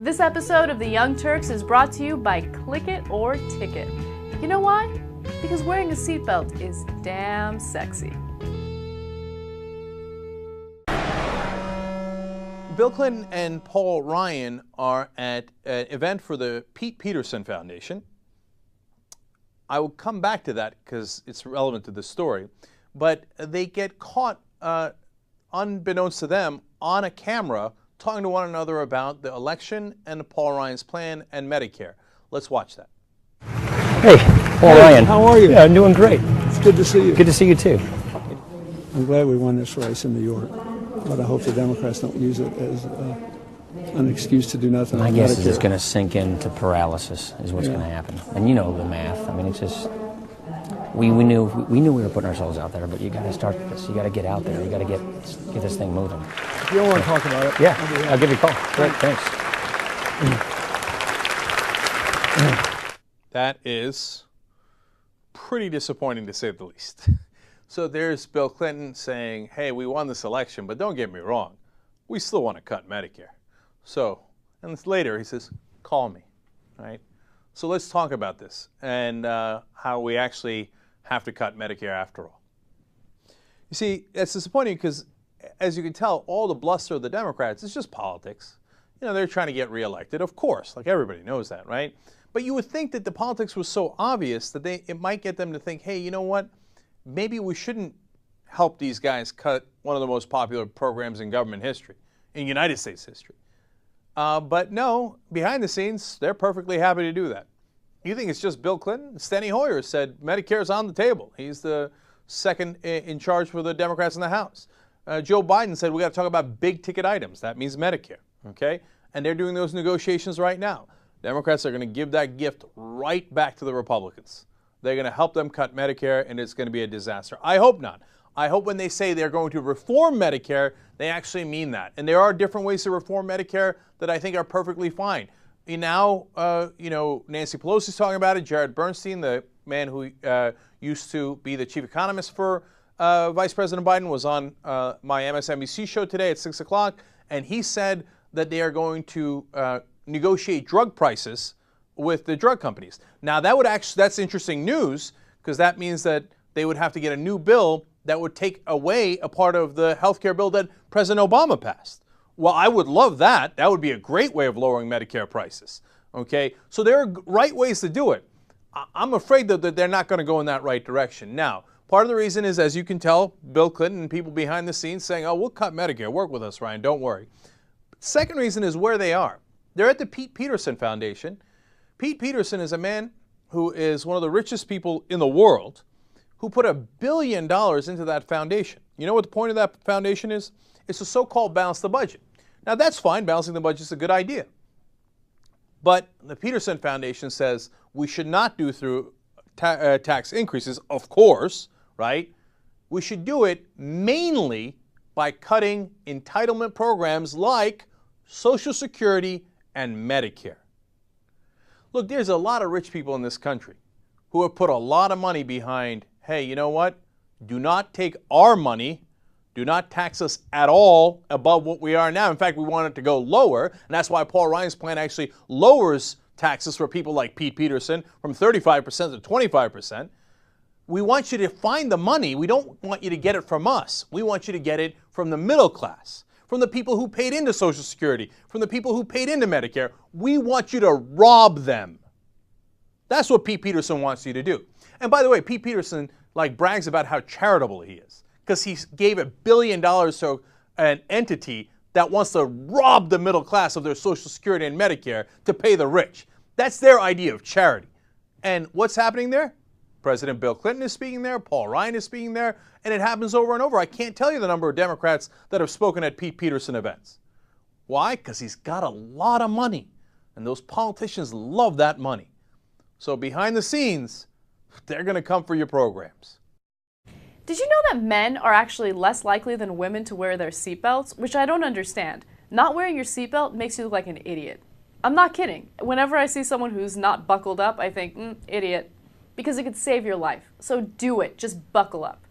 This episode of The Young Turks is brought to you by Click It or Ticket. You know why? Because wearing a seatbelt is damn sexy. Bill Clinton and Paul Ryan are at an event for the Pete Peterson Foundation. I will come back to that because it's relevant to the story. But they get caught, unbeknownst to them, on a camera talking to one another about the election and Paul Ryan's plan and Medicare. Let's watch that. Hey, Paul Ryan. How are you? Yeah, I'm doing great. It's good to see you. Good to see you too. I'm glad we won this race in New York, but I hope the Democrats don't use it as an excuse to do nothing. My guess is it's going to sink into paralysis is what's going to happen. And you know the math. I mean, it's just we knew we were putting ourselves out there, but you got to start this. You got to get out there. You got to get this thing moving. If you don't want to talk about it, yeah, I'll give you a call. Great, thanks. That is pretty disappointing to say the least. So there's Bill Clinton saying, hey, we won this election, but don't get me wrong, we still want to cut Medicare. So, and later he says, call me, right? So let's talk about this and how we actually have to cut Medicare after all. You see, it's disappointing because, as you can tell, all the bluster of the Democrats is just politics. You know, they're trying to get reelected, of course, like everybody knows that, right? But you would think that the politics was so obvious that it might get them to think, hey, you know what? Maybe we shouldn't help these guys cut one of the most popular programs in government history, in United States history. But no, behind the scenes, they're perfectly happy to do that. You think it's just Bill Clinton? Steny Hoyer said Medicare's on the table. He's the second in charge for the Democrats in the House. Joe Biden said we got to talk about big ticket items. That means Medicare, okay? And they're doing those negotiations right now. Democrats are going to give that gift right back to the Republicans. They're going to help them cut Medicare, and it's going to be a disaster. I hope not. I hope when they say they're going to reform Medicare, they actually mean that. And there are different ways to reform Medicare that I think are perfectly fine. Now, Nancy Pelosi's talking about it. Jared Bernstein, the man who used to be the chief economist for Vice President Biden, was on my MSNBC show today at 6 o'clock, and he said that they are going to negotiate drug prices with the drug companies. Now, that's interesting news because that means that they would have to get a new bill that would take away a part of the health care bill that President Obama passed. Well, I would love that. That would be a great way of lowering Medicare prices. Okay, so there are right ways to do it. I'm afraid that they're not going to go in that right direction. Now, part of the reason is, as you can tell, Bill Clinton and people behind the scenes saying, oh, we'll cut Medicare. Work with us, Ryan. Don't worry. Second reason is where they are. They're at the Pete Peterson Foundation. Pete Peterson is a man who is one of the richest people in the world who put $1 billion into that foundation. You know what the point of that foundation is? It's to so-called balance the budget. Now, that's fine. Balancing the budget is a good idea. But the Peterson Foundation says we should not do through tax increases, of course, right? We should do it mainly by cutting entitlement programs like Social Security and Medicare. Look, there's a lot of rich people in this country who have put a lot of money behind, hey, you know what? Do not take our money. Do not tax us at all above what we are now. In fact, we want it to go lower, and that's why Paul Ryan's plan actually lowers taxes for people like Pete Peterson from 35% to 25%. We want you to find the money. We don't want you to get it from us. We want you to get it from the middle class, from the people who paid into Social Security, from the people who paid into Medicare. We want you to rob them. That's what Pete Peterson wants you to do. And by the way, Pete Peterson brags about how charitable he is because he gave $1 billion to an entity that wants to rob the middle class of their Social Security and Medicare to pay the rich. That's their idea of charity. And what's happening there? President Bill Clinton is speaking there, Paul Ryan is speaking there, and it happens over and over. I can't tell you the number of Democrats that have spoken at Pete Peterson events. Why? Because he's got a lot of money, and those politicians love that money. So behind the scenes, they're going to come for your programs. Did you know that men are actually less likely than women to wear their seatbelts? Which I don't understand. Not wearing your seatbelt makes you look like an idiot. I'm not kidding. Whenever I see someone who's not buckled up, I think, idiot. Because it could save your life. So do it. Just buckle up.